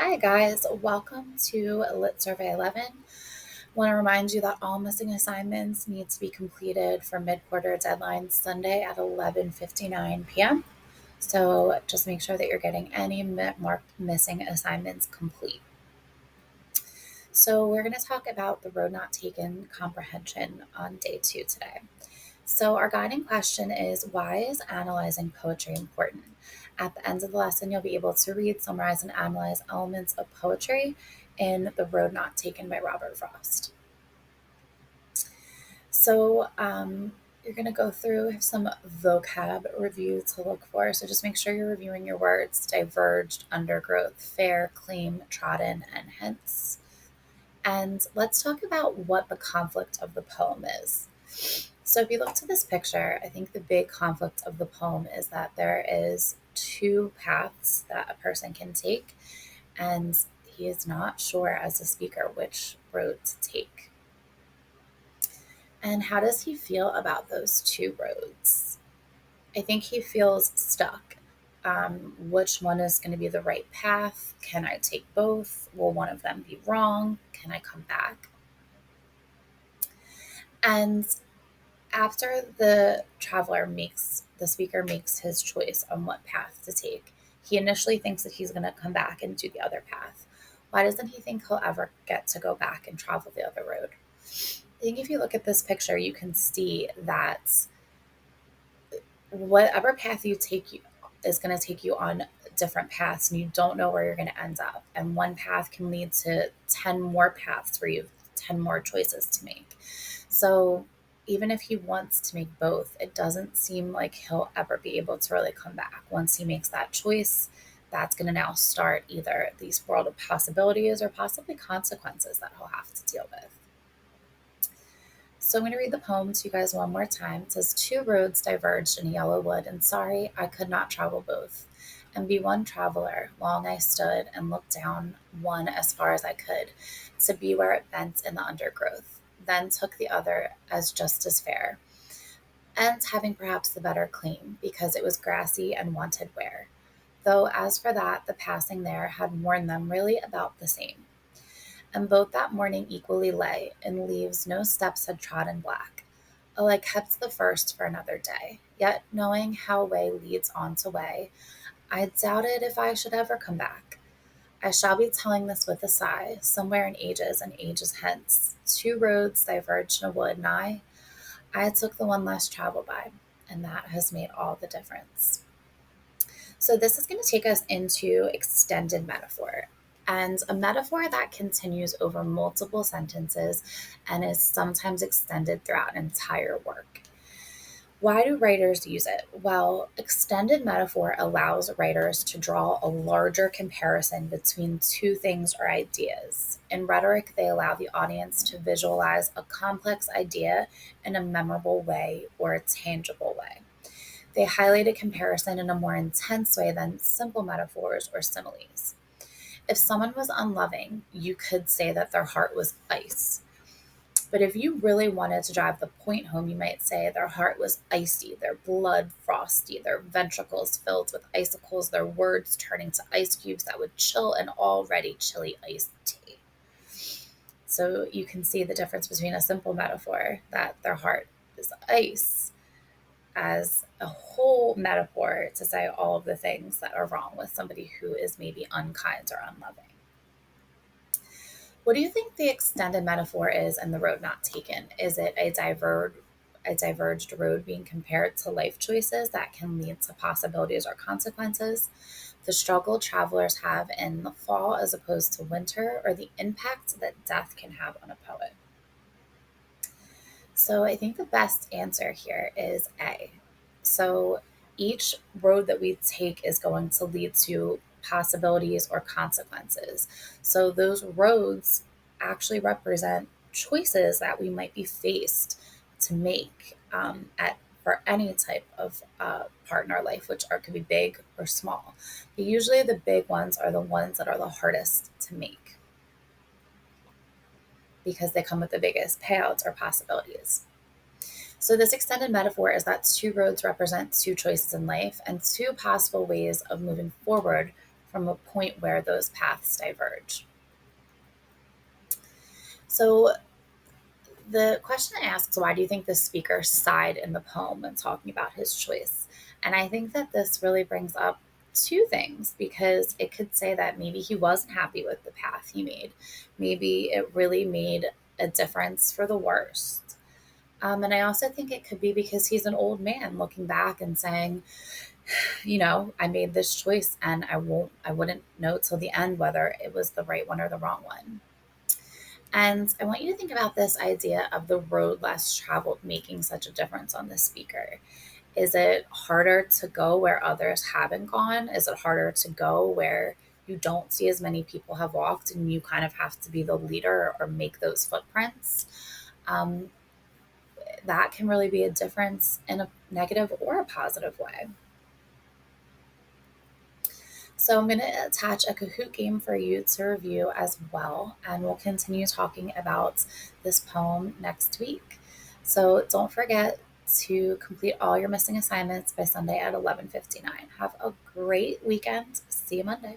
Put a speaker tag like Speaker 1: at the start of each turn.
Speaker 1: Hi guys, welcome to Lit Survey 11. Want to remind you that all missing assignments need to be completed for mid-quarter deadline Sunday at 11:59 p.m. So just make sure that you're getting any marked missing assignments complete. So we're going to talk about the road not taken comprehension on day 2 today. So, our guiding question is, why is analyzing poetry important? At the end of the lesson, you'll be able to read, summarize, and analyze elements of poetry in The Road Not Taken by Robert Frost. So, you're going to go through some vocab review to look for. So, just make sure you're reviewing your words: diverged, undergrowth, fair, claim, trodden, and hence. And let's talk about what the conflict of the poem is. So if you look to this picture, I think the big conflict of the poem is that there is two paths that a person can take, and he is not sure as a speaker which road to take. And how does he feel about those two roads? I think he feels stuck. Which one is going to be the right path? Can I take both? Will one of them be wrong? Can I come back? And after the speaker makes his choice on what path to take, he initially thinks that he's going to come back and do the other path. Why doesn't he think he'll ever get to go back and travel the other road? I think if you look at this picture, you can see that whatever path you take is going to take you on different paths, and you don't know where you're going to end up. And one path can lead to 10 more paths where you have 10 more choices to make. So even if he wants to make both, it doesn't seem like he'll ever be able to really come back. Once he makes that choice, that's going to now start either these world of possibilities or possibly consequences that he'll have to deal with. So I'm going to read the poem to you guys one more time. It says, two roads diverged in a yellow wood, and sorry I could not travel both. And be one traveler, long I stood and looked down one as far as I could, to be where it bent in the undergrowth. Then took the other as just as fair, and having perhaps the better claim, because it was grassy and wanted wear. Though as for that, the passing there had worn them really about the same. And both that morning equally lay, in leaves no steps had trodden black. Oh, I kept the first for another day, yet knowing how way leads on to way, I doubted if I should ever come back. I shall be telling this with a sigh, somewhere in ages and ages hence. Two roads diverged in a wood, and I took the one less traveled by, and that has made all the difference. So this is going to take us into extended metaphor, and a metaphor that continues over multiple sentences and is sometimes extended throughout an entire work. Why do writers use it? Well, extended metaphor allows writers to draw a larger comparison between two things or ideas. In rhetoric, they allow the audience to visualize a complex idea in a memorable way or a tangible way. They highlight a comparison in a more intense way than simple metaphors or similes. If someone was unloving, you could say that their heart was ice. But if you really wanted to drive the point home, you might say their heart was icy, their blood frosty, their ventricles filled with icicles, their words turning to ice cubes that would chill an already chilly iced tea. So you can see the difference between a simple metaphor, that their heart is ice, as a whole metaphor to say all of the things that are wrong with somebody who is maybe unkind or unloving. What do you think the extended metaphor is in The Road Not Taken? Is it a diverged road being compared to life choices that can lead to possibilities or consequences, the struggle travelers have in the fall as opposed to winter, or the impact that death can have on a poet? So I think the best answer here is A. So each road that we take is going to lead to possibilities or consequences. So those roads actually represent choices that we might be faced to make at for any type of part in our life, which could be big or small. But usually the big ones are the ones that are the hardest to make because they come with the biggest payouts or possibilities. So, this extended metaphor is that two roads represent two choices in life and two possible ways of moving forward from a point where those paths diverge. So the question asks, why do you think the speaker sighed in the poem when talking about his choice? And I think that this really brings up two things, because it could say that maybe he wasn't happy with the path he made. Maybe it really made a difference for the worst. And I also think it could be because he's an old man looking back and saying, I made this choice and I wouldn't know till the end whether it was the right one or the wrong one. And I want you to think about this idea of the road less traveled making such a difference on the speaker. Is it harder to go where others haven't gone? Is it harder to go where you don't see as many people have walked and you kind of have to be the leader or make those footprints? Um, that can really be a difference in a negative or a positive way. So I'm going to attach a Kahoot game for you to review as well, and we'll continue talking about this poem next week. So don't forget to complete all your missing assignments by Sunday at 11:59. Have a great weekend. See you Monday.